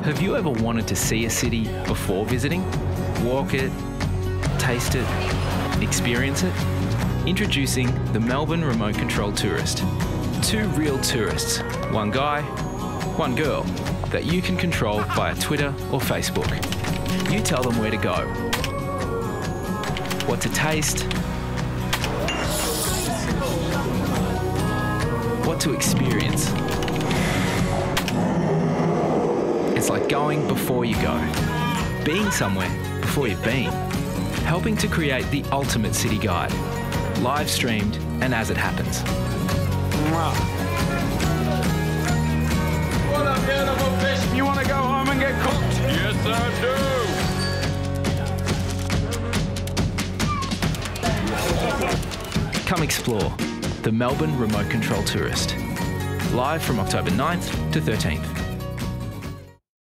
Have you ever wanted to see a city before visiting? Walk it, taste it, experience it? Introducing the Melbourne Remote Control Tourist. 2 real tourists, one guy, one girl, that you can control via Twitter or Facebook. You tell them where to go, what to taste, what to experience. It's like going before you go, being somewhere before you've been, helping to create the ultimate city guide, live streamed and as it happens. What a beautiful fish! You want to go home and get cooked? Yes, I do. Come explore the Melbourne Remote Control Tourist. Live from October 9th to 13th.